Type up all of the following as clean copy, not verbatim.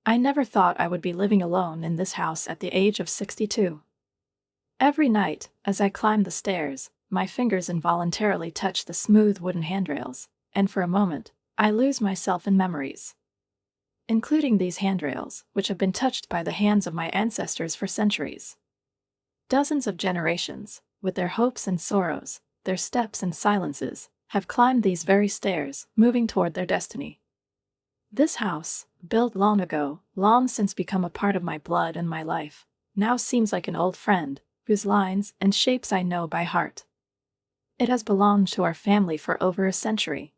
I never thought I would be living alone in this house at the age of 62. Every night, as I climb the stairs, my fingers involuntarily touch the smooth wooden handrails, and for a moment, I lose myself in memories. Including these handrails, which have been touched by the hands of my ancestors for centuries. Dozens of generations, with their hopes and sorrows, their steps and silences, have climbed these very stairs, moving toward their destiny. This house, built long ago, long since become a part of my blood and my life, now seems like an old friend, whose lines and shapes I know by heart. It has belonged to our family for over a century.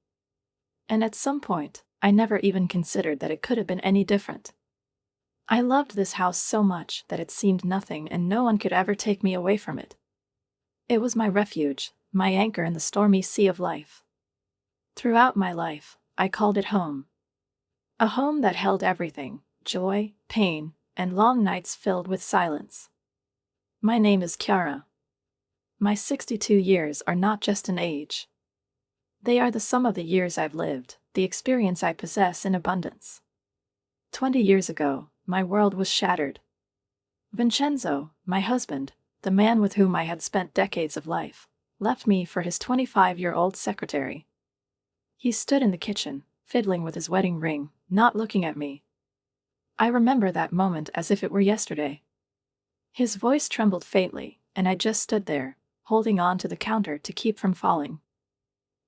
And at some point, I never even considered that it could have been any different. I loved this house so much that it seemed nothing and no one could ever take me away from it. It was my refuge, my anchor in the stormy sea of life. Throughout my life, I called it home. A home that held everything, joy, pain, and long nights filled with silence. My name is Chiara. My 62 years are not just an age. They are the sum of the years I've lived, the experience I possess in abundance. 20 years ago, my world was shattered. Vincenzo, my husband, the man with whom I had spent decades of life, left me for his 25-year-old secretary. He stood in the kitchen, fiddling with his wedding ring, not looking at me. I remember that moment as if it were yesterday. His voice trembled faintly, and I just stood there, holding on to the counter to keep from falling.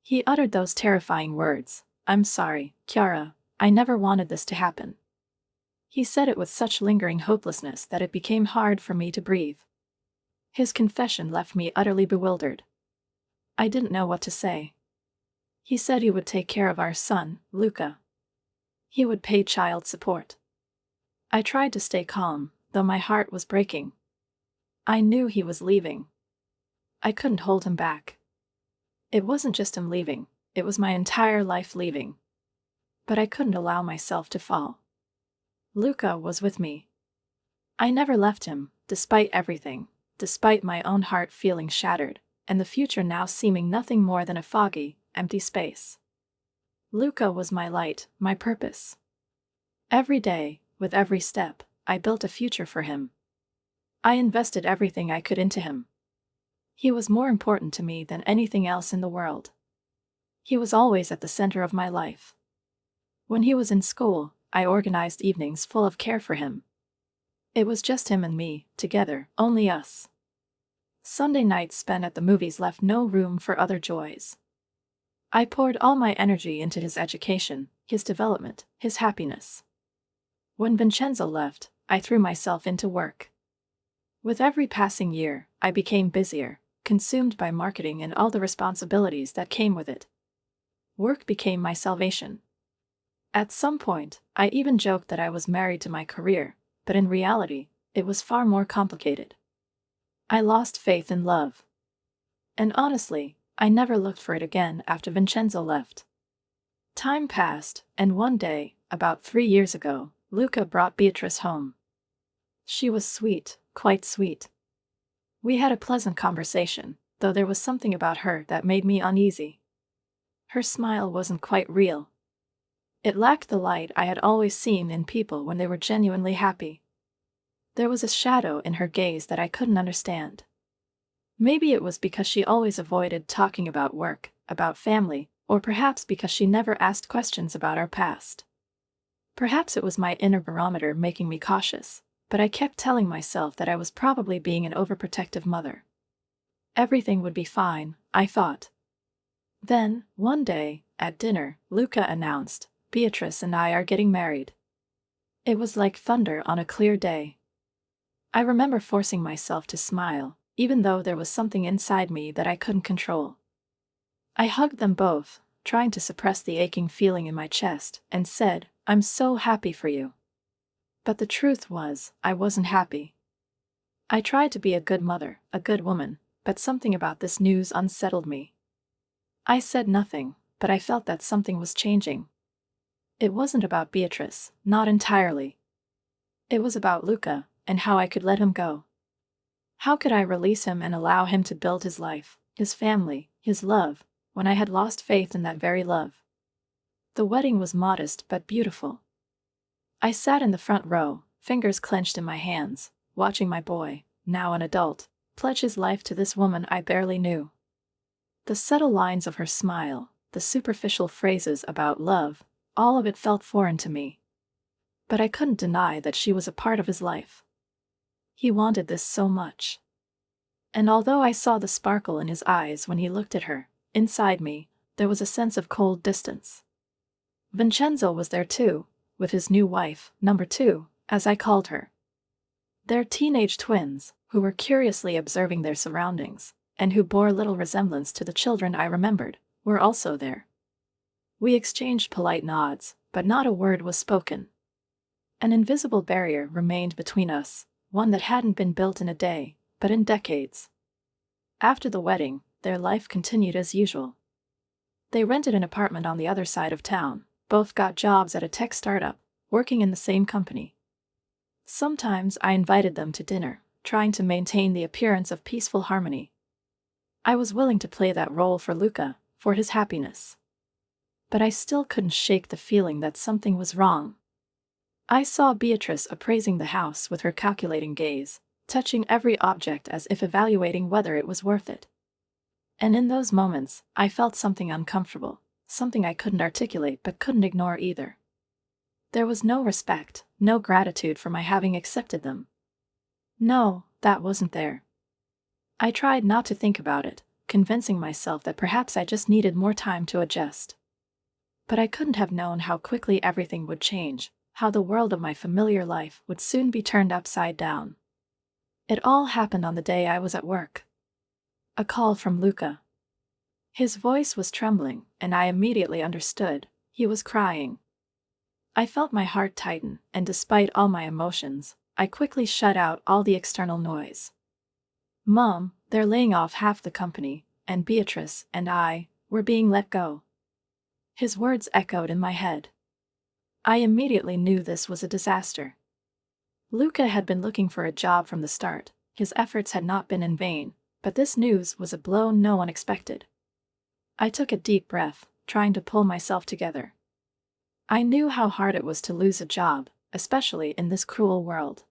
He uttered those terrifying words, "I'm sorry, Chiara, I never wanted this to happen." He said it with such lingering hopelessness that it became hard for me to breathe. His confession left me utterly bewildered. I didn't know what to say. He said he would take care of our son, Luca. He would pay child support. I tried to stay calm, though my heart was breaking. I knew he was leaving. I couldn't hold him back. It wasn't just him leaving, it was my entire life leaving. But I couldn't allow myself to fall. Luca was with me. I never left him, despite everything, despite my own heart feeling shattered, and the future now seeming nothing more than a foggy, empty space. Luca was my light, my purpose. Every day, with every step, I built a future for him. I invested everything I could into him. He was more important to me than anything else in the world. He was always at the center of my life. When he was in school, I organized evenings full of care for him. It was just him and me, together, only us. Sunday nights spent at the movies left no room for other joys. I poured all my energy into his education, his development, his happiness. When Vincenzo left, I threw myself into work. With every passing year, I became busier, consumed by marketing and all the responsibilities that came with it. Work became my salvation. At some point, I even joked that I was married to my career, but in reality, it was far more complicated. I lost faith in love. And honestly, I never looked for it again after Vincenzo left. Time passed, and one day, about 3 years ago, Luca brought Beatrice home. She was sweet, quite sweet. We had a pleasant conversation, though there was something about her that made me uneasy. Her smile wasn't quite real. It lacked the light I had always seen in people when they were genuinely happy. There was a shadow in her gaze that I couldn't understand. Maybe it was because she always avoided talking about work, about family, or perhaps because she never asked questions about our past. Perhaps it was my inner barometer making me cautious, but I kept telling myself that I was probably being an overprotective mother. Everything would be fine, I thought. Then, one day, at dinner, Luca announced, "Beatrice and I are getting married." It was like thunder on a clear day. I remember forcing myself to smile, even though there was something inside me that I couldn't control. I hugged them both, trying to suppress the aching feeling in my chest, and said, "I'm so happy for you." But the truth was, I wasn't happy. I tried to be a good mother, a good woman, but something about this news unsettled me. I said nothing, but I felt that something was changing. It wasn't about Beatrice, not entirely. It was about Luca, and how I could let him go. How could I release him and allow him to build his life, his family, his love, when I had lost faith in that very love? The wedding was modest but beautiful. I sat in the front row, fingers clenched in my hands, watching my boy, now an adult, pledge his life to this woman I barely knew. The subtle lines of her smile, the superficial phrases about love, all of it felt foreign to me. But I couldn't deny that she was a part of his life. He wanted this so much. And although I saw the sparkle in his eyes when he looked at her, inside me, there was a sense of cold distance. Vincenzo was there too, with his new wife, number 2, as I called her. Their teenage twins, who were curiously observing their surroundings, and who bore little resemblance to the children I remembered, were also there. We exchanged polite nods, but not a word was spoken. An invisible barrier remained between us, one that hadn't been built in a day, but in decades. After the wedding, their life continued as usual. They rented an apartment on the other side of town, both got jobs at a tech startup, working in the same company. Sometimes I invited them to dinner, trying to maintain the appearance of peaceful harmony. I was willing to play that role for Luca, for his happiness. But I still couldn't shake the feeling that something was wrong. I saw Beatrice appraising the house with her calculating gaze, touching every object as if evaluating whether it was worth it. And in those moments, I felt something uncomfortable, something I couldn't articulate but couldn't ignore either. There was no respect, no gratitude for my having accepted them. No, that wasn't there. I tried not to think about it, convincing myself that perhaps I just needed more time to adjust. But I couldn't have known how quickly everything would change, how the world of my familiar life would soon be turned upside down. It all happened on the day I was at work. A call from Luca. His voice was trembling, and I immediately understood. He was crying. I felt my heart tighten, and despite all my emotions, I quickly shut out all the external noise. "Mom, they're laying off half the company, and Beatrice and I, we're being let go." His words echoed in my head. I immediately knew this was a disaster. Luca had been looking for a job from the start. His efforts had not been in vain, but this news was a blow no one expected. I took a deep breath, trying to pull myself together. I knew how hard it was to lose a job, especially in this cruel world.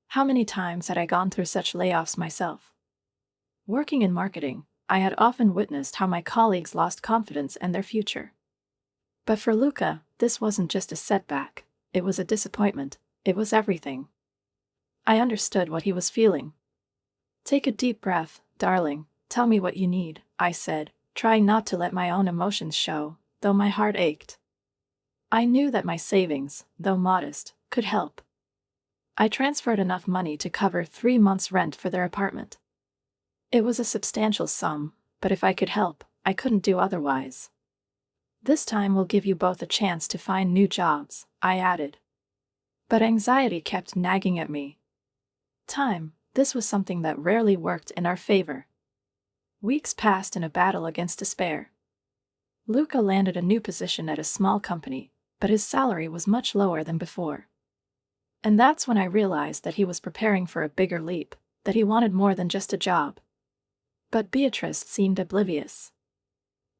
How many times had I gone through such layoffs myself? Working in marketing, I had often witnessed how my colleagues lost confidence in their future. But for Luca, this wasn't just a setback, it was a disappointment, it was everything. I understood what he was feeling. "Take a deep breath, darling, tell me what you need," I said, trying not to let my own emotions show, though my heart ached. I knew that my savings, though modest, could help. I transferred enough money to cover 3 months' rent for their apartment. It was a substantial sum, but if I could help, I couldn't do otherwise. "This time we'll give you both a chance to find new jobs," I added. But anxiety kept nagging at me. Time, this was something that rarely worked in our favor. Weeks passed in a battle against despair. Luca landed a new position at a small company, but his salary was much lower than before. And that's when I realized that he was preparing for a bigger leap, that he wanted more than just a job. But Beatrice seemed oblivious.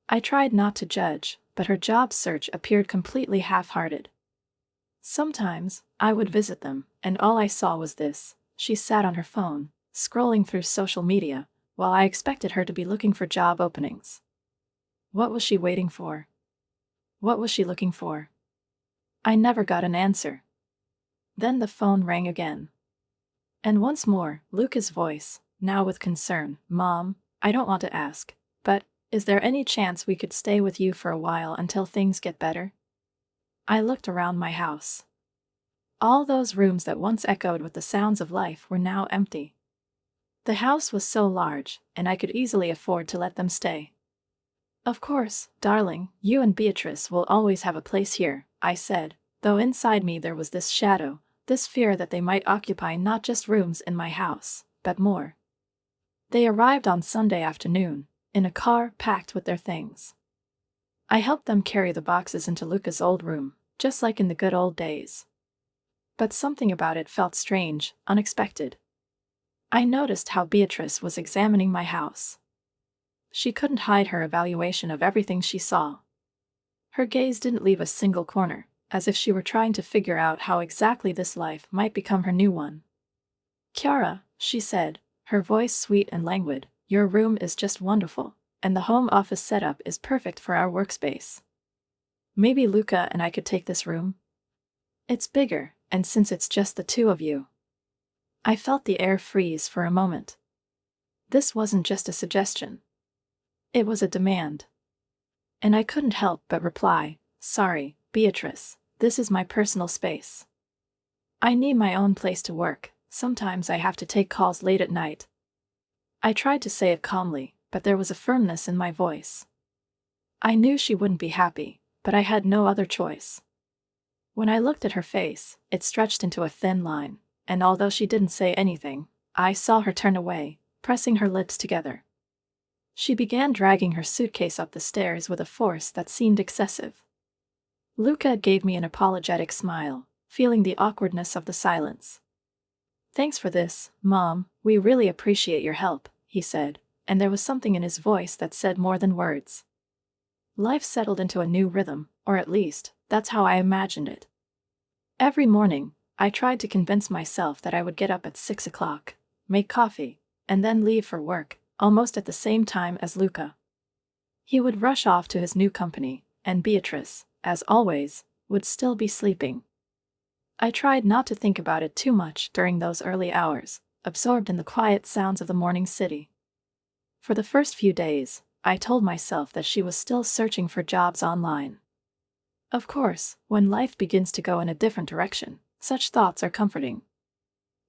I tried not to judge, but her job search appeared completely half-hearted. Sometimes, I would visit them, and all I saw was this. She sat on her phone, scrolling through social media, while I expected her to be looking for job openings. What was she waiting for? What was she looking for? I never got an answer. Then the phone rang again. And once more, Luca's voice, now with concern. "Mom, I don't want to ask, but is there any chance we could stay with you for a while until things get better?" I looked around my house. All those rooms that once echoed with the sounds of life were now empty. The house was so large, and I could easily afford to let them stay. "Of course, darling, you and Beatrice will always have a place here," I said, though inside me there was this shadow, this fear that they might occupy not just rooms in my house, but more. They arrived on Sunday afternoon, in a car packed with their things. I helped them carry the boxes into Luca's old room, just like in the good old days. But something about it felt strange, unexpected. I noticed how Beatrice was examining my house. She couldn't hide her evaluation of everything she saw. Her gaze didn't leave a single corner, as if she were trying to figure out how exactly this life might become her new one. "Kiara," she said, her voice sweet and languid, "your room is just wonderful, and the home office setup is perfect for our workspace. Maybe Luca and I could take this room? It's bigger, and since it's just the two of you." I felt the air freeze for a moment. This wasn't just a suggestion. It was a demand. And I couldn't help but reply, "Sorry, Beatrice, this is my personal space. I need my own place to work. Sometimes I have to take calls late at night." I tried to say it calmly, but there was a firmness in my voice. I knew she wouldn't be happy, but I had no other choice. When I looked at her face, it stretched into a thin line, and although she didn't say anything, I saw her turn away, pressing her lips together. She began dragging her suitcase up the stairs with a force that seemed excessive. Luca gave me an apologetic smile, feeling the awkwardness of the silence. "Thanks for this, Mom, we really appreciate your help," he said, and there was something in his voice that said more than words. Life settled into a new rhythm, or at least, that's how I imagined it. Every morning, I tried to convince myself that I would get up at 6 o'clock, make coffee, and then leave for work, almost at the same time as Luca. He would rush off to his new company, and Beatrice, as always, would still be sleeping. I tried not to think about it too much during those early hours, absorbed in the quiet sounds of the morning city. For the first few days, I told myself that she was still searching for jobs online. Of course, when life begins to go in a different direction, such thoughts are comforting.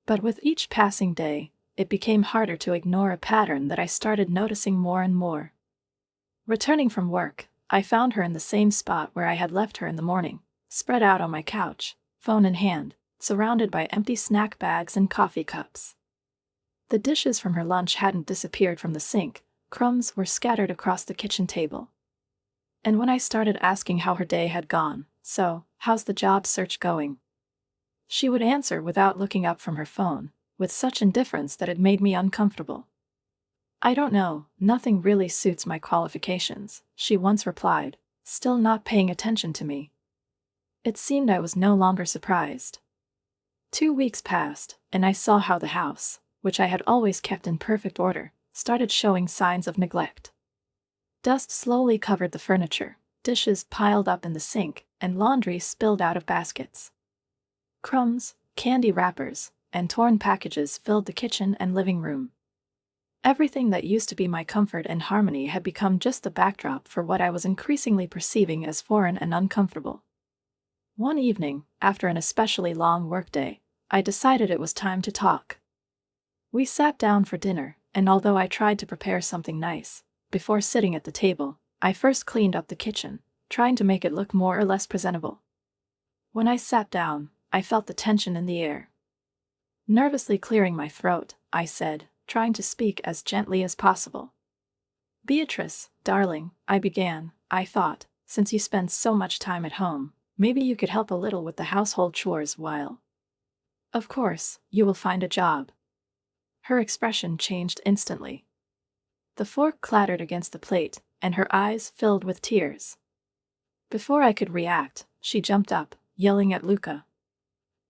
But with each passing day, it became harder to ignore a pattern that I started noticing more and more. Returning from work, I found her in the same spot where I had left her in the morning, spread out on my couch, phone in hand, surrounded by empty snack bags and coffee cups. The dishes from her lunch hadn't disappeared from the sink, crumbs were scattered across the kitchen table. And when I started asking how her day had gone, "So, how's the job search going?" she would answer without looking up from her phone, with such indifference that it made me uncomfortable. "I don't know, nothing really suits my qualifications," she once replied, still not paying attention to me. It seemed I was no longer surprised. 2 weeks passed, and I saw how the house, which I had always kept in perfect order, started showing signs of neglect. Dust slowly covered the furniture, dishes piled up in the sink, and laundry spilled out of baskets. Crumbs, candy wrappers, and torn packages filled the kitchen and living room. Everything that used to be my comfort and harmony had become just the backdrop for what I was increasingly perceiving as foreign and uncomfortable. One evening, after an especially long workday, I decided it was time to talk. We sat down for dinner, and although I tried to prepare something nice, before sitting at the table, I first cleaned up the kitchen, trying to make it look more or less presentable. When I sat down, I felt the tension in the air. Nervously clearing my throat, I said, trying to speak as gently as possible. "Beatrice, darling," I began, "I thought, since you spend so much time at home, maybe you could help a little with the household chores while, of course, you will find a job." Her expression changed instantly. The fork clattered against the plate, and her eyes filled with tears. Before I could react, she jumped up, yelling at Luca.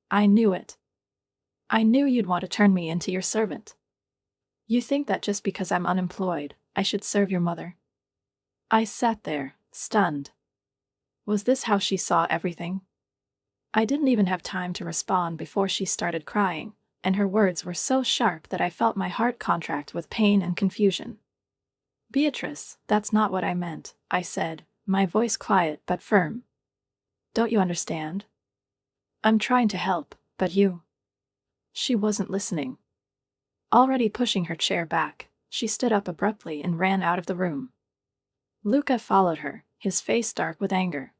"I knew it. I knew you'd want to turn me into your servant. You think that just because I'm unemployed, I should serve your mother?" I sat there, stunned. Was this how she saw everything? I didn't even have time to respond before she started crying, and her words were so sharp that I felt my heart contract with pain and confusion. "Beatrice, that's not what I meant," I said, my voice quiet but firm. "Don't you understand? I'm trying to help, but you—" She wasn't listening. Already pushing her chair back, she stood up abruptly and ran out of the room. Luca followed her, his face dark with anger.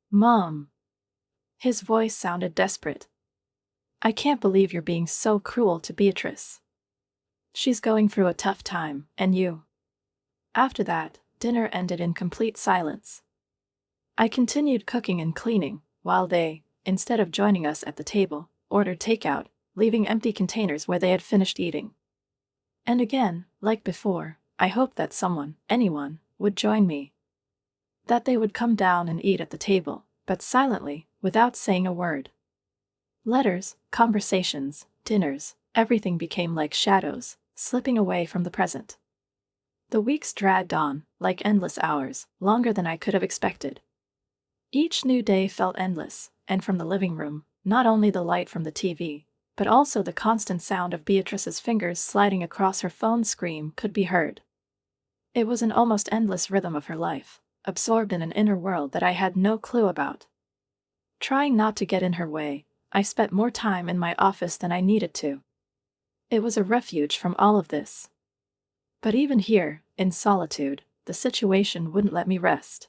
"Mom." His voice sounded desperate. "I can't believe you're being so cruel to Beatrice. She's going through a tough time, and you—" After that, dinner ended in complete silence. I continued cooking and cleaning, while they, instead of joining us at the table, ordered takeout, leaving empty containers where they had finished eating. And again, like before, I hoped that someone, anyone, would join me. That they would come down and eat at the table, but silently, without saying a word. Letters, conversations, dinners, everything became like shadows, slipping away from the present. The weeks dragged on, like endless hours, longer than I could have expected. Each new day felt endless, and from the living room, not only the light from the TV, but also the constant sound of Beatrice's fingers sliding across her phone screen could be heard. It was an almost endless rhythm of her life, absorbed in an inner world that I had no clue about. Trying not to get in her way, I spent more time in my office than I needed to. It was a refuge from all of this. But even here, in solitude, the situation wouldn't let me rest.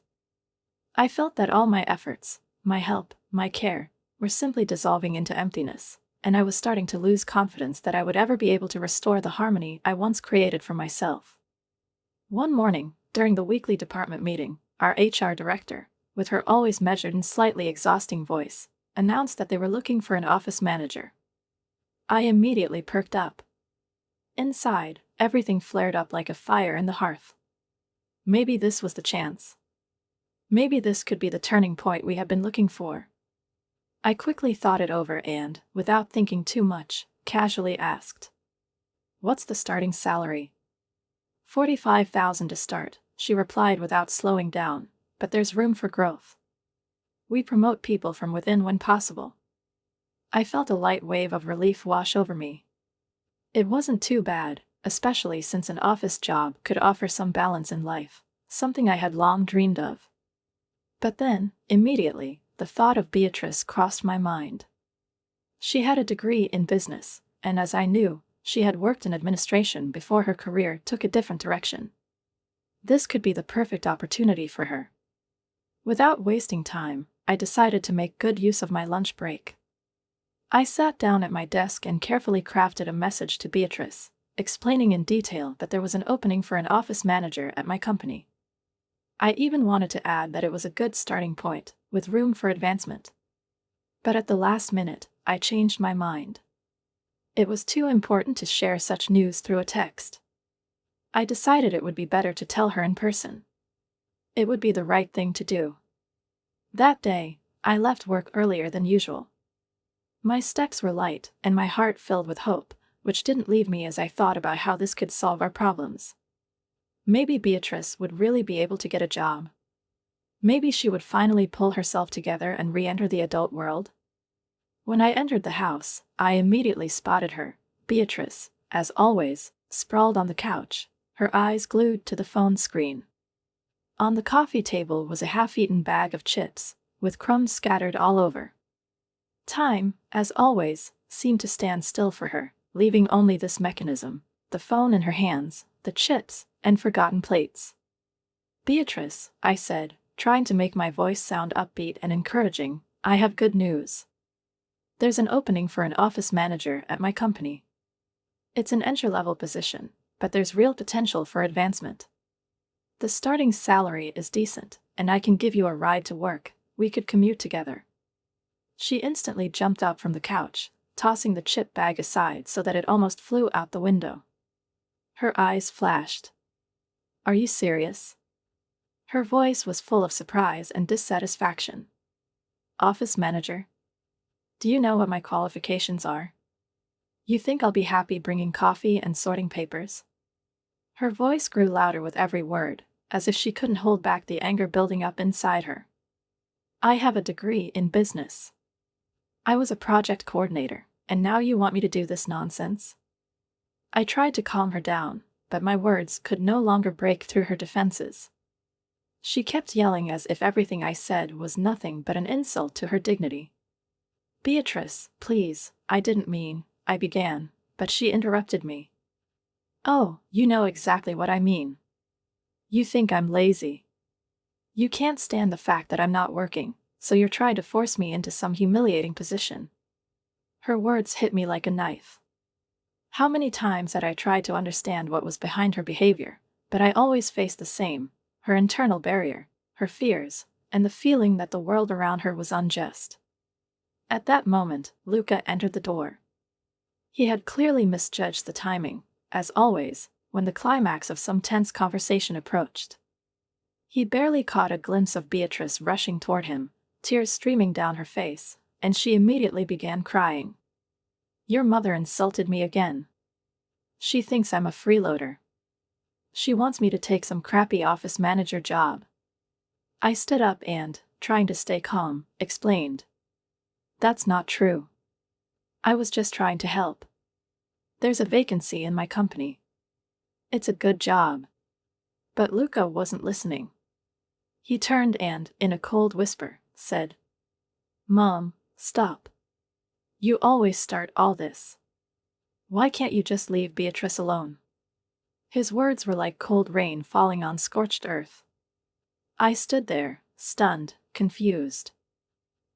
I felt that all my efforts, my help, my care, were simply dissolving into emptiness, and I was starting to lose confidence that I would ever be able to restore the harmony I once created for myself. One morning, during the weekly department meeting, our HR director, with her always measured and slightly exhausting voice, announced that they were looking for an office manager. I immediately perked up. Inside, everything flared up like a fire in the hearth. Maybe this was the chance. Maybe this could be the turning point we had been looking for. I quickly thought it over and, without thinking too much, casually asked, "What's the starting salary?" "$45,000 to start," she replied without slowing down, "but there's room for growth. We promote people from within when possible." I felt a light wave of relief wash over me. It wasn't too bad, especially since an office job could offer some balance in life, something I had long dreamed of. But then, immediately, the thought of Beatrice crossed my mind. She had a degree in business, and as I knew, she had worked in administration before her career took a different direction. This could be the perfect opportunity for her. Without wasting time, I decided to make good use of my lunch break. I sat down at my desk and carefully crafted a message to Beatrice, explaining in detail that there was an opening for an office manager at my company. I even wanted to add that it was a good starting point, with room for advancement. But at the last minute, I changed my mind. It was too important to share such news through a text. I decided it would be better to tell her in person. It would be the right thing to do. That day, I left work earlier than usual. My steps were light and my heart filled with hope, which didn't leave me as I thought about how this could solve our problems. Maybe Beatrice would really be able to get a job. Maybe she would finally pull herself together and re-enter the adult world. When I entered the house, I immediately spotted her, Beatrice, as always, sprawled on the couch, her eyes glued to the phone screen. On the coffee table was a half-eaten bag of chips, with crumbs scattered all over. Time, as always, seemed to stand still for her, leaving only this mechanism, the phone in her hands, the chips, and forgotten plates. "Beatrice," I said, trying to make my voice sound upbeat and encouraging, "I have good news. There's an opening for an office manager at my company. It's an entry-level position, but there's real potential for advancement. The starting salary is decent, and I can give you a ride to work. We could commute together." She instantly jumped up from the couch, tossing the chip bag aside so that it almost flew out the window. Her eyes flashed. "Are you serious?" Her voice was full of surprise and dissatisfaction. "Office manager? Do you know what my qualifications are? You think I'll be happy bringing coffee and sorting papers?" Her voice grew louder with every word, as if she couldn't hold back the anger building up inside her. "I have a degree in business. I was a project coordinator, and now you want me to do this nonsense?" I tried to calm her down, but my words could no longer break through her defenses. She kept yelling as if everything I said was nothing but an insult to her dignity. "Beatrice, please, I didn't mean," I began, but she interrupted me. "Oh, you know exactly what I mean. You think I'm lazy. You can't stand the fact that I'm not working, so you're trying to force me into some humiliating position." Her words hit me like a knife. How many times had I tried to understand what was behind her behavior, but I always faced the same, her internal barrier, her fears, and the feeling that the world around her was unjust. At that moment, Luca entered the door. He had clearly misjudged the timing, as always, when the climax of some tense conversation approached. He barely caught a glimpse of Beatrice rushing toward him, tears streaming down her face, and she immediately began crying. Your mother insulted me again. She thinks I'm a freeloader. She wants me to take some crappy office manager job. I stood up and, trying to stay calm, explained. That's not true. I was just trying to help. There's a vacancy in my company. It's a good job. But Luca wasn't listening. He turned and, in a cold whisper, said, Mom, stop. You always start all this. Why can't you just leave Beatrice alone? His words were like cold rain falling on scorched earth. I stood there, stunned, confused.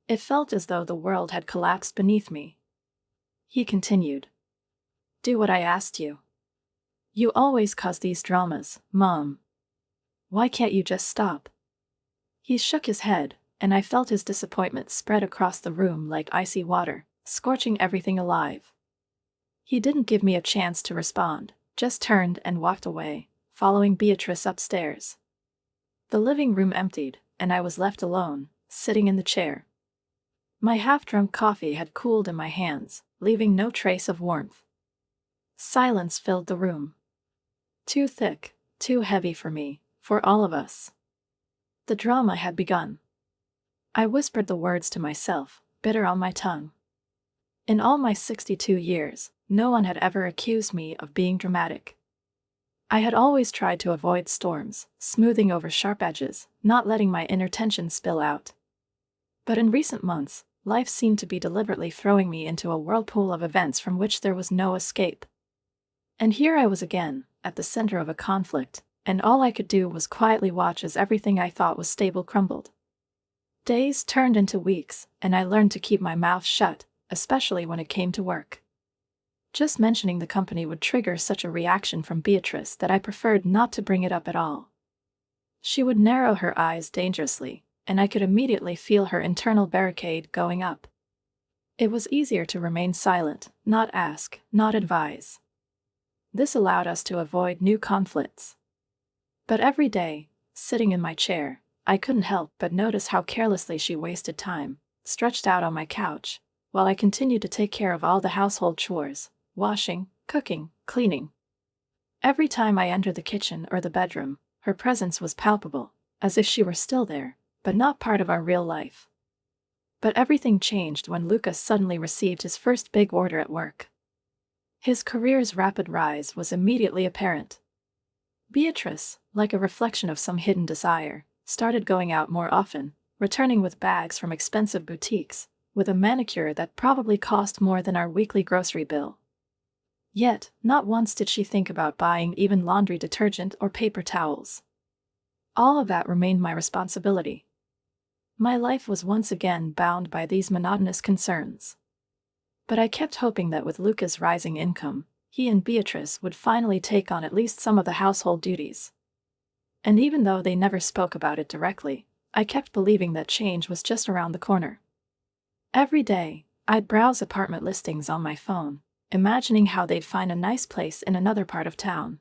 It felt as though the world had collapsed beneath me. He continued. Do what I asked you. You always cause these dramas, Mom. Why can't you just stop? He shook his head, and I felt his disappointment spread across the room like icy water, scorching everything alive. He didn't give me a chance to respond, just turned and walked away, following Beatrice upstairs. The living room emptied, and I was left alone, sitting in the chair. My half-drunk coffee had cooled in my hands, leaving no trace of warmth. Silence filled the room. Too thick, too heavy for me, for all of us. The drama had begun. I whispered the words to myself, bitter on my tongue. In all my 62 years, no one had ever accused me of being dramatic. I had always tried to avoid storms, smoothing over sharp edges, not letting my inner tension spill out. But in recent months, life seemed to be deliberately throwing me into a whirlpool of events from which there was no escape. And here I was again, at the center of a conflict, and all I could do was quietly watch as everything I thought was stable crumbled. Days turned into weeks, and I learned to keep my mouth shut, especially when it came to work. Just mentioning the company would trigger such a reaction from Beatrice that I preferred not to bring it up at all. She would narrow her eyes dangerously, and I could immediately feel her internal barricade going up. It was easier to remain silent, not ask, not advise. This allowed us to avoid new conflicts. But every day, sitting in my chair, I couldn't help but notice how carelessly she wasted time, stretched out on my couch, while I continued to take care of all the household chores, washing, cooking, cleaning. Every time I entered the kitchen or the bedroom, her presence was palpable, as if she were still there, but not part of our real life. But everything changed when Lucas suddenly received his first big order at work. His career's rapid rise was immediately apparent. Beatrice, like a reflection of some hidden desire, started going out more often, returning with bags from expensive boutiques, with a manicure that probably cost more than our weekly grocery bill. Yet, not once did she think about buying even laundry detergent or paper towels. All of that remained my responsibility. My life was once again bound by these monotonous concerns. But I kept hoping that with Luca's rising income, he and Beatrice would finally take on at least some of the household duties. And even though they never spoke about it directly, I kept believing that change was just around the corner. Every day, I'd browse apartment listings on my phone, imagining how they'd find a nice place in another part of town.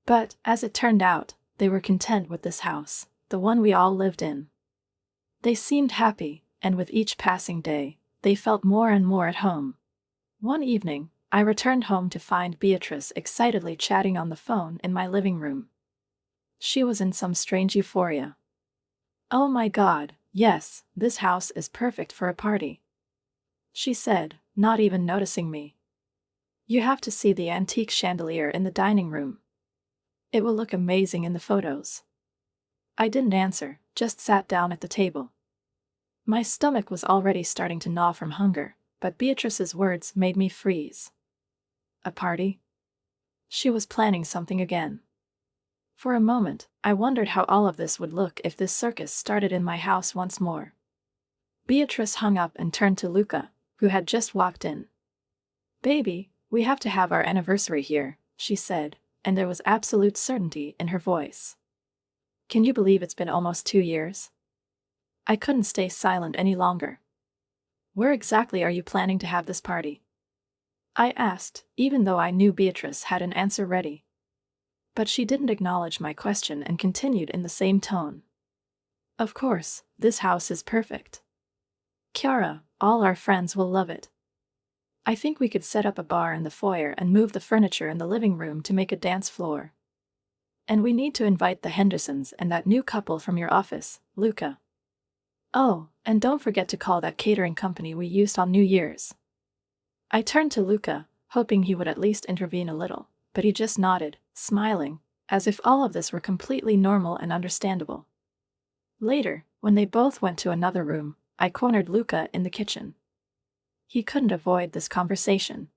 But, as it turned out, they were content with this house, the one we all lived in. They seemed happy, and with each passing day, they felt more and more at home. One evening, I returned home to find Beatrice excitedly chatting on the phone in my living room. She was in some strange euphoria. "Oh my God, yes, this house is perfect for a party," she said, not even noticing me. "You have to see the antique chandelier in the dining room. It will look amazing in the photos." I didn't answer, just sat down at the table. My stomach was already starting to gnaw from hunger, but Beatrice's words made me freeze. A party? She was planning something again. For a moment, I wondered how all of this would look if this circus started in my house once more. Beatrice hung up and turned to Luca, who had just walked in. "Baby, we have to have our anniversary here," she said, and there was absolute certainty in her voice. "Can you believe it's been almost 2 years?" I couldn't stay silent any longer. "Where exactly are you planning to have this party?" I asked, even though I knew Beatrice had an answer ready. But she didn't acknowledge my question and continued in the same tone. Of course, this house is perfect. Chiara, all our friends will love it. I think we could set up a bar in the foyer and move the furniture in the living room to make a dance floor. And we need to invite the Hendersons and that new couple from your office, Luca. Oh, and don't forget to call that catering company we used on New Year's. I turned to Luca, hoping he would at least intervene a little, but he just nodded, smiling, as if all of this were completely normal and understandable. Later, when they both went to another room, I cornered Luca in the kitchen. He couldn't avoid this conversation.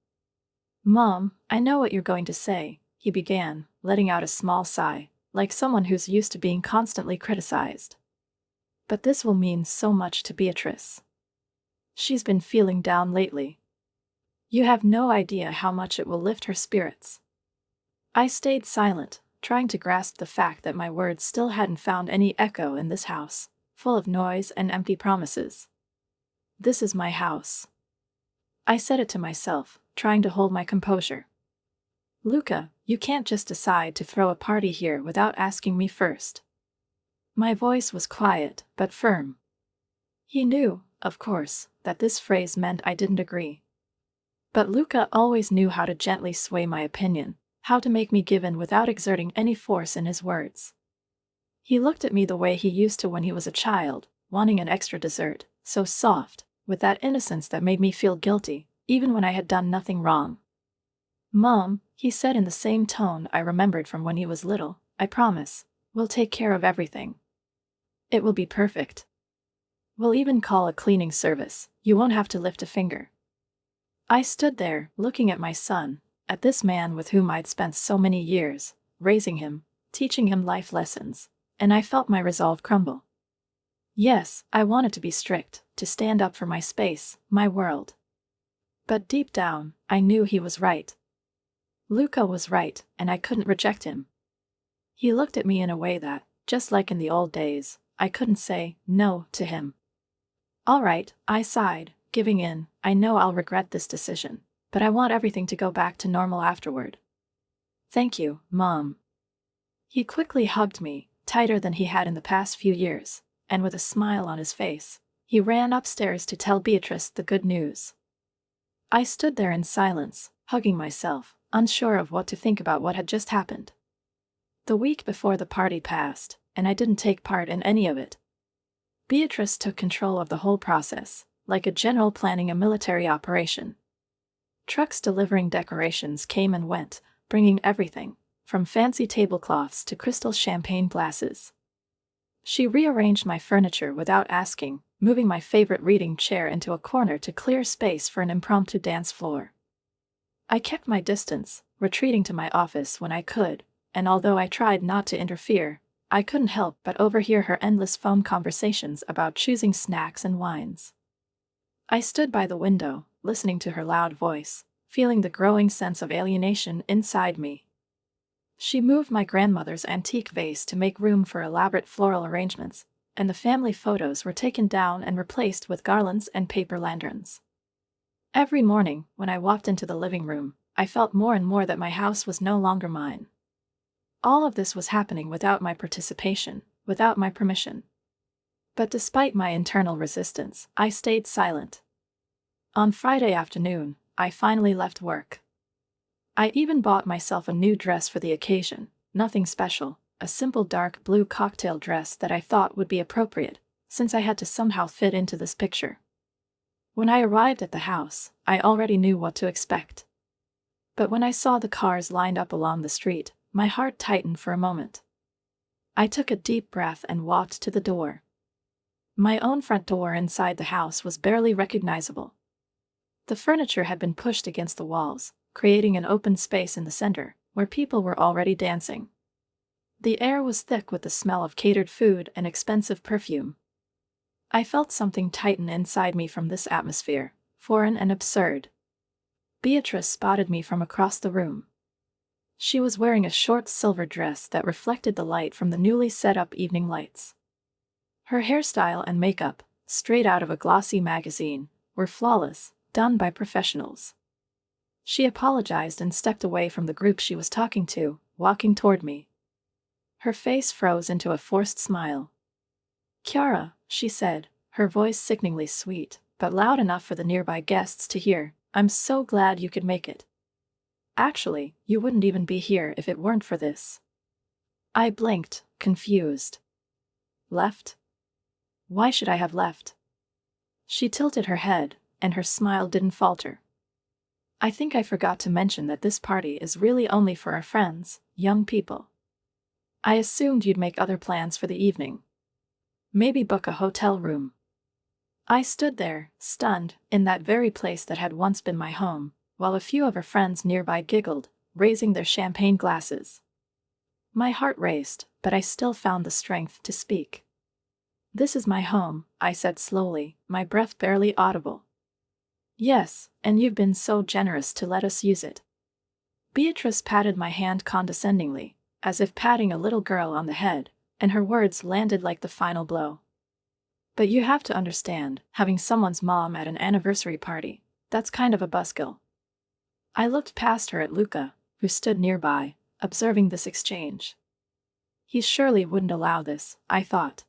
"Mom, I know what you're going to say," he began, letting out a small sigh, like someone who's used to being constantly criticized. "But this will mean so much to Beatrice. She's been feeling down lately. You have no idea how much it will lift her spirits." I stayed silent, trying to grasp the fact that my words still hadn't found any echo in this house, full of noise and empty promises. "This is my house." I said it to myself, trying to hold my composure. "Luca, you can't just decide to throw a party here without asking me first." My voice was quiet, but firm. He knew, of course, that this phrase meant I didn't agree. But Luca always knew how to gently sway my opinion, how to make me give in without exerting any force in his words. He looked at me the way he used to when he was a child, wanting an extra dessert, so soft, with that innocence that made me feel guilty, even when I had done nothing wrong. "Mom," he said in the same tone I remembered from when he was little, "I promise, we'll take care of everything. It will be perfect. We'll even call a cleaning service, you won't have to lift a finger." I stood there, looking at my son, at this man with whom I'd spent so many years, raising him, teaching him life lessons, and I felt my resolve crumble. Yes, I wanted to be strict, to stand up for my space, my world. But deep down, I knew he was right. Luca was right, and I couldn't reject him. He looked at me in a way that, just like in the old days, I couldn't say no to him. "All right," I sighed, giving in. "I know I'll regret this decision, but I want everything to go back to normal afterward." "Thank you, Mom." He quickly hugged me, tighter than he had in the past few years, and with a smile on his face, he ran upstairs to tell Beatrice the good news. I stood there in silence, hugging myself, unsure of what to think about what had just happened. The week before the party passed, and I didn't take part in any of it. Beatrice took control of the whole process, like a general planning a military operation. Trucks delivering decorations came and went, bringing everything, from fancy tablecloths to crystal champagne glasses. She rearranged my furniture without asking, moving my favorite reading chair into a corner to clear space for an impromptu dance floor. I kept my distance, retreating to my office when I could, and although I tried not to interfere, I couldn't help but overhear her endless phone conversations about choosing snacks and wines. I stood by the window, listening to her loud voice, feeling the growing sense of alienation inside me. She moved my grandmother's antique vase to make room for elaborate floral arrangements, and the family photos were taken down and replaced with garlands and paper lanterns. Every morning, when I walked into the living room, I felt more and more that my house was no longer mine. All of this was happening without my participation, without my permission. But despite my internal resistance, I stayed silent. On Friday afternoon, I finally left work. I even bought myself a new dress for the occasion, nothing special, a simple dark blue cocktail dress that I thought would be appropriate, since I had to somehow fit into this picture. When I arrived at the house, I already knew what to expect. But when I saw the cars lined up along the street, my heart tightened for a moment. I took a deep breath and walked to the door. My own front door inside the house was barely recognizable. The furniture had been pushed against the walls, creating an open space in the center, where people were already dancing. The air was thick with the smell of catered food and expensive perfume. I felt something tighten inside me from this atmosphere, foreign and absurd. Beatrice spotted me from across the room. She was wearing a short silver dress that reflected the light from the newly set-up evening lights. Her hairstyle and makeup, straight out of a glossy magazine, were flawless, done by professionals. She apologized and stepped away from the group she was talking to, walking toward me. Her face froze into a forced smile. Kiara, she said, her voice sickeningly sweet, but loud enough for the nearby guests to hear, I'm so glad you could make it. Actually, you wouldn't even be here if it weren't for this. I blinked, confused. Left? Why should I have left? She tilted her head, and her smile didn't falter. I think I forgot to mention that this party is really only for our friends, young people. I assumed you'd make other plans for the evening. Maybe book a hotel room. I stood there, stunned, in that very place that had once been my home, while a few of her friends nearby giggled, raising their champagne glasses. My heart raced, but I still found the strength to speak. This is my home, I said slowly, my breath barely audible. Yes, and you've been so generous to let us use it. Beatrice patted my hand condescendingly, as if patting a little girl on the head, and her words landed like the final blow. But you have to understand, having someone's mom at an anniversary party, that's kind of a buzzkill. I looked past her at Luca, who stood nearby, observing this exchange. He surely wouldn't allow this, I thought.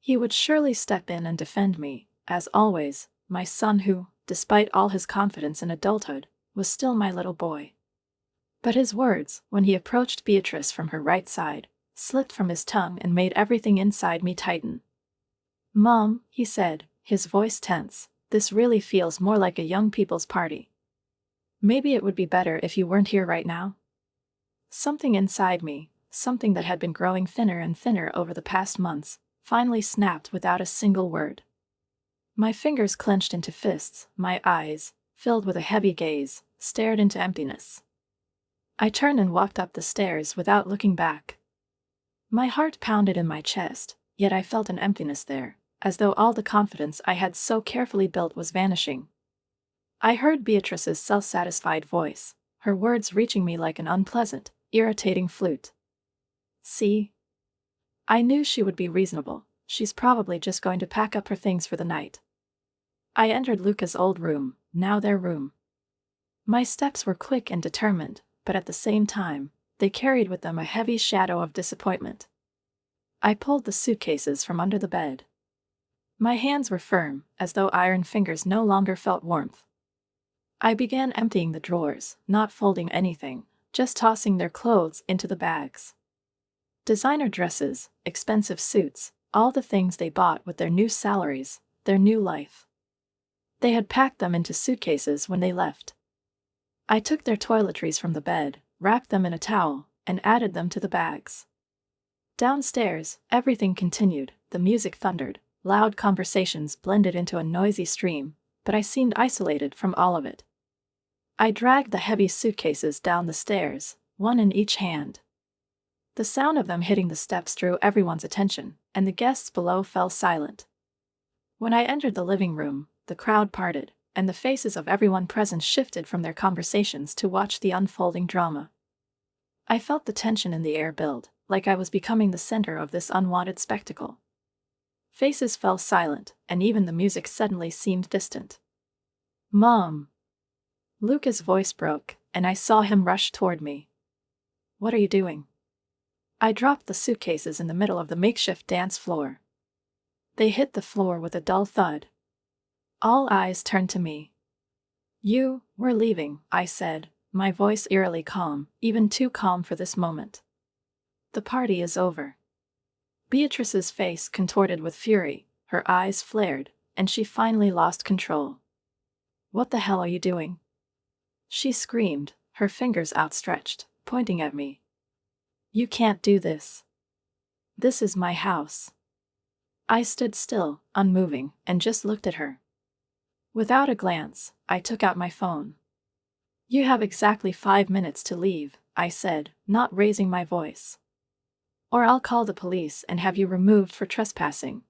He would surely step in and defend me, as always, my son who, despite all his confidence in adulthood, was still my little boy. But his words, when he approached Beatrice from her right side, slipped from his tongue and made everything inside me tighten. Mom, he said, his voice tense, this really feels more like a young people's party. Maybe it would be better if you weren't here right now? Something inside me, something that had been growing thinner and thinner over the past months, finally snapped without a single word. My fingers clenched into fists, my eyes, filled with a heavy gaze, stared into emptiness. I turned and walked up the stairs without looking back. My heart pounded in my chest, yet I felt an emptiness there, as though all the confidence I had so carefully built was vanishing. I heard Beatrice's self-satisfied voice, her words reaching me like an unpleasant, irritating flute. See? I knew she would be reasonable, she's probably just going to pack up her things for the night. I entered Luca's old room, now their room. My steps were quick and determined, but at the same time, they carried with them a heavy shadow of disappointment. I pulled the suitcases from under the bed. My hands were firm, as though iron fingers no longer felt warmth. I began emptying the drawers, not folding anything, just tossing their clothes into the bags. Designer dresses, expensive suits, all the things they bought with their new salaries, their new life. They had packed them into suitcases when they left. I took their toiletries from the bed, wrapped them in a towel, and added them to the bags. Downstairs, everything continued, the music thundered, loud conversations blended into a noisy stream, but I seemed isolated from all of it. I dragged the heavy suitcases down the stairs, one in each hand. The sound of them hitting the steps drew everyone's attention, and the guests below fell silent. When I entered the living room, the crowd parted, and the faces of everyone present shifted from their conversations to watch the unfolding drama. I felt the tension in the air build, like I was becoming the center of this unwanted spectacle. Faces fell silent, and even the music suddenly seemed distant. Mom! Luca's voice broke, and I saw him rush toward me. What are you doing? I dropped the suitcases in the middle of the makeshift dance floor. They hit the floor with a dull thud. All eyes turned to me. We're leaving, I said, my voice eerily calm, even too calm for this moment. The party is over. Beatrice's face contorted with fury, her eyes flared, and she finally lost control. What the hell are you doing? She screamed, her fingers outstretched, pointing at me. You can't do this. This is my house. I stood still, unmoving, and just looked at her. Without a glance, I took out my phone. You have exactly 5 minutes to leave, I said, not raising my voice. Or I'll call the police and have you removed for trespassing.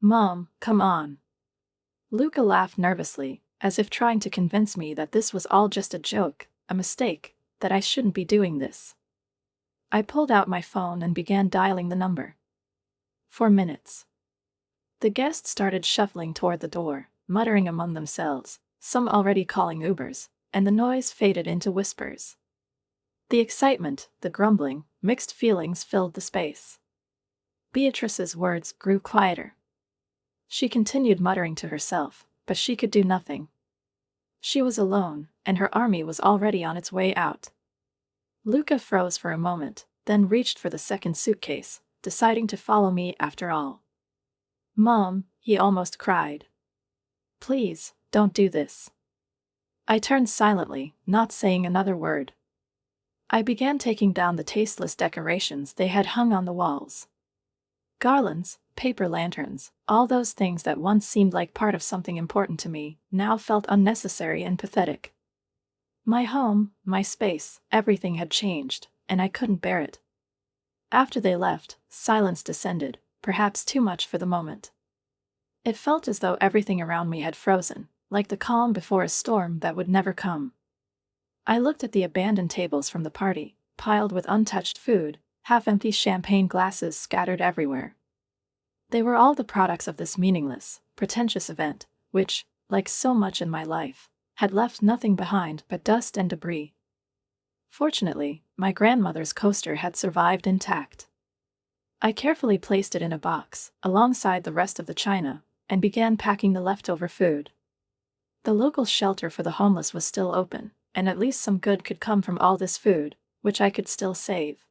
Mom, come on. Luca laughed nervously, as if trying to convince me that this was all just a joke, a mistake, that I shouldn't be doing this. I pulled out my phone and began dialing the number. 4 minutes. The guests started shuffling toward the door, muttering among themselves, some already calling Ubers, and the noise faded into whispers. The excitement, the grumbling, mixed feelings filled the space. Beatrice's words grew quieter. She continued muttering to herself, but she could do nothing. She was alone, and her army was already on its way out. Luca froze for a moment, then reached for the second suitcase, deciding to follow me after all. "Mom," he almost cried. "Please, don't do this." I turned silently, not saying another word. I began taking down the tasteless decorations they had hung on the walls. Garlands, paper lanterns, all those things that once seemed like part of something important to me, now felt unnecessary and pathetic. My home, my space, everything had changed, and I couldn't bear it. After they left, silence descended, perhaps too much for the moment. It felt as though everything around me had frozen, like the calm before a storm that would never come. I looked at the abandoned tables from the party, piled with untouched food, half-empty champagne glasses scattered everywhere. They were all the products of this meaningless, pretentious event, which, like so much in my life, had left nothing behind but dust and debris. Fortunately, my grandmother's coaster had survived intact. I carefully placed it in a box, alongside the rest of the china, and began packing the leftover food. The local shelter for the homeless was still open, and at least some good could come from all this food, which I could still save.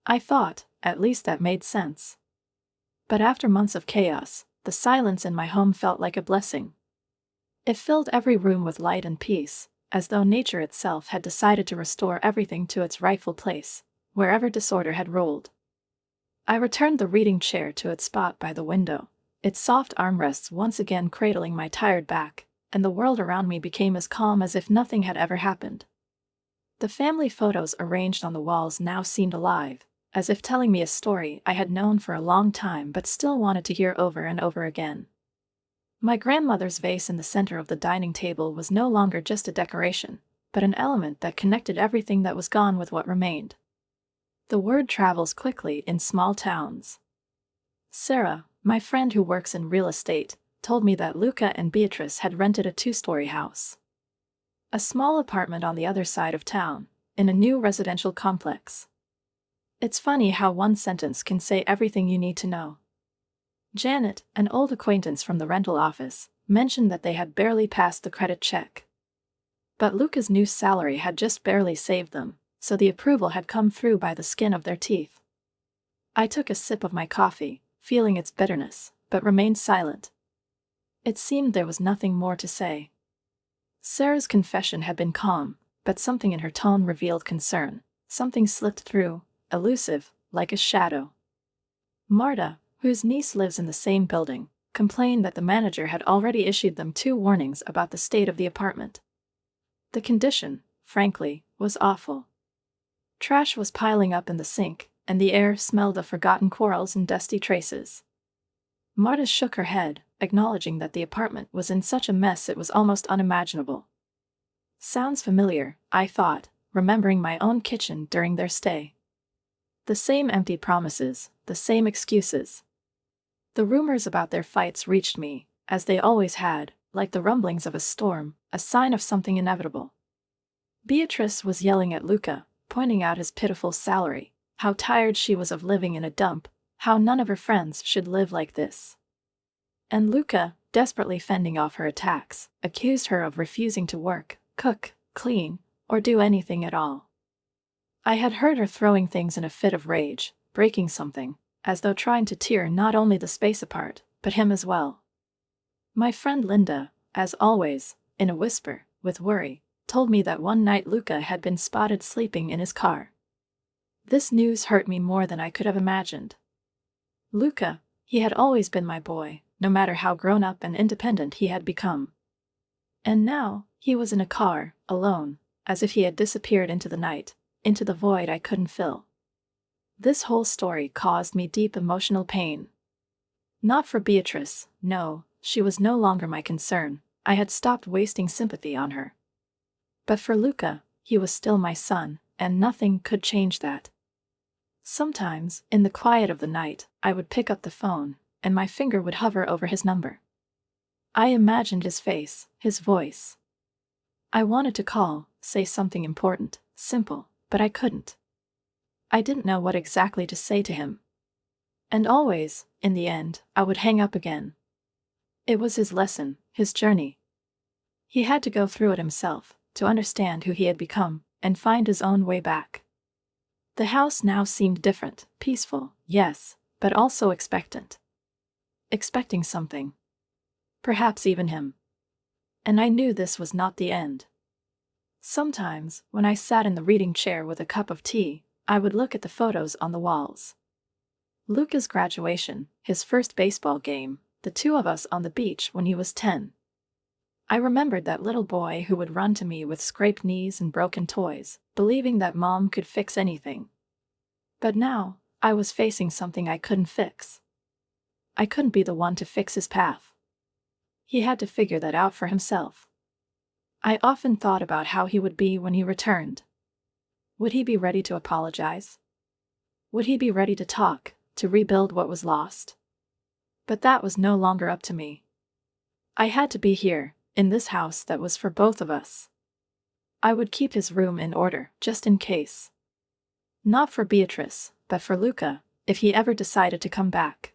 I thought, at least that made sense. But after months of chaos, the silence in my home felt like a blessing. It filled every room with light and peace, as though nature itself had decided to restore everything to its rightful place, wherever disorder had ruled. I returned the reading chair to its spot by the window, its soft armrests once again cradling my tired back, and the world around me became as calm as if nothing had ever happened. The family photos arranged on the walls now seemed alive, as if telling me a story I had known for a long time but still wanted to hear over and over again. My grandmother's vase in the center of the dining table was no longer just a decoration, but an element that connected everything that was gone with what remained. The word travels quickly in small towns. Sarah, my friend who works in real estate, told me that Luca and Beatrice had rented a 2-story house. A small apartment on the other side of town, in a new residential complex. It's funny how one sentence can say everything you need to know. Janet, an old acquaintance from the rental office, mentioned that they had barely passed the credit check. But Luca's new salary had just barely saved them, so the approval had come through by the skin of their teeth. I took a sip of my coffee, feeling its bitterness, but remained silent. It seemed there was nothing more to say. Sarah's confession had been calm, but something in her tone revealed concern. Something slipped through, elusive, like a shadow. Marta, whose niece lives in the same building, complained that the manager had already issued them 2 warnings about the state of the apartment. The condition, frankly, was awful. Trash was piling up in the sink, and the air smelled of forgotten quarrels and dusty traces. Marta shook her head, acknowledging that the apartment was in such a mess it was almost unimaginable. Sounds familiar, I thought, remembering my own kitchen during their stay. The same empty promises, the same excuses. The rumors about their fights reached me, as they always had, like the rumblings of a storm, a sign of something inevitable. Beatrice was yelling at Luca, pointing out his pitiful salary, how tired she was of living in a dump, how none of her friends should live like this. And Luca, desperately fending off her attacks, accused her of refusing to work, cook, clean, or do anything at all. I had heard her throwing things in a fit of rage, breaking something, as though trying to tear not only the space apart, but him as well. My friend Linda, as always, in a whisper, with worry, told me that one night Luca had been spotted sleeping in his car. This news hurt me more than I could have imagined. Luca, he had always been my boy, no matter how grown up and independent he had become. And now, he was in a car, alone, as if he had disappeared into the night, into the void I couldn't fill. This whole story caused me deep emotional pain. Not for Beatrice, no, she was no longer my concern, I had stopped wasting sympathy on her. But for Luca, he was still my son, and nothing could change that. Sometimes, in the quiet of the night, I would pick up the phone, and my finger would hover over his number. I imagined his face, his voice. I wanted to call, say something important, simple, but I couldn't. I didn't know what exactly to say to him. And always, in the end, I would hang up again. It was his lesson, his journey. He had to go through it himself, to understand who he had become, and find his own way back. The house now seemed different, peaceful, yes, but also expectant. Expecting something. Perhaps even him. And I knew this was not the end. Sometimes, when I sat in the reading chair with a cup of tea, I would look at the photos on the walls. Luca's graduation, his first baseball game, the two of us on the beach when he was 10. I remembered that little boy who would run to me with scraped knees and broken toys, believing that Mom could fix anything. But now, I was facing something I couldn't fix. I couldn't be the one to fix his path. He had to figure that out for himself. I often thought about how he would be when he returned. Would he be ready to apologize? Would he be ready to talk, to rebuild what was lost? But that was no longer up to me. I had to be here, in this house that was for both of us. I would keep his room in order, just in case. Not for Beatrice, but for Luca, if he ever decided to come back.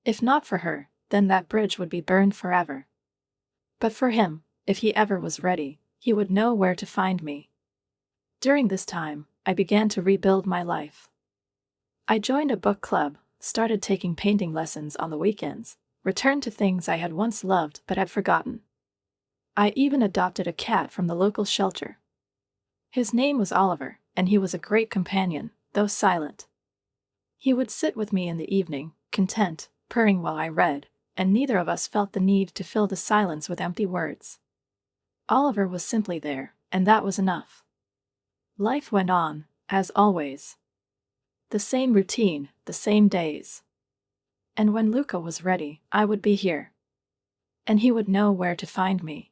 If not for her, then that bridge would be burned forever. But for him, if he ever was ready, he would know where to find me. During this time, I began to rebuild my life. I joined a book club, started taking painting lessons on the weekends, returned to things I had once loved but had forgotten. I even adopted a cat from the local shelter. His name was Oliver, and he was a great companion, though silent. He would sit with me in the evening, content, purring while I read, and neither of us felt the need to fill the silence with empty words. Oliver was simply there, and that was enough. Life went on, as always. The same routine, the same days. And when Luca was ready, I would be here. And he would know where to find me.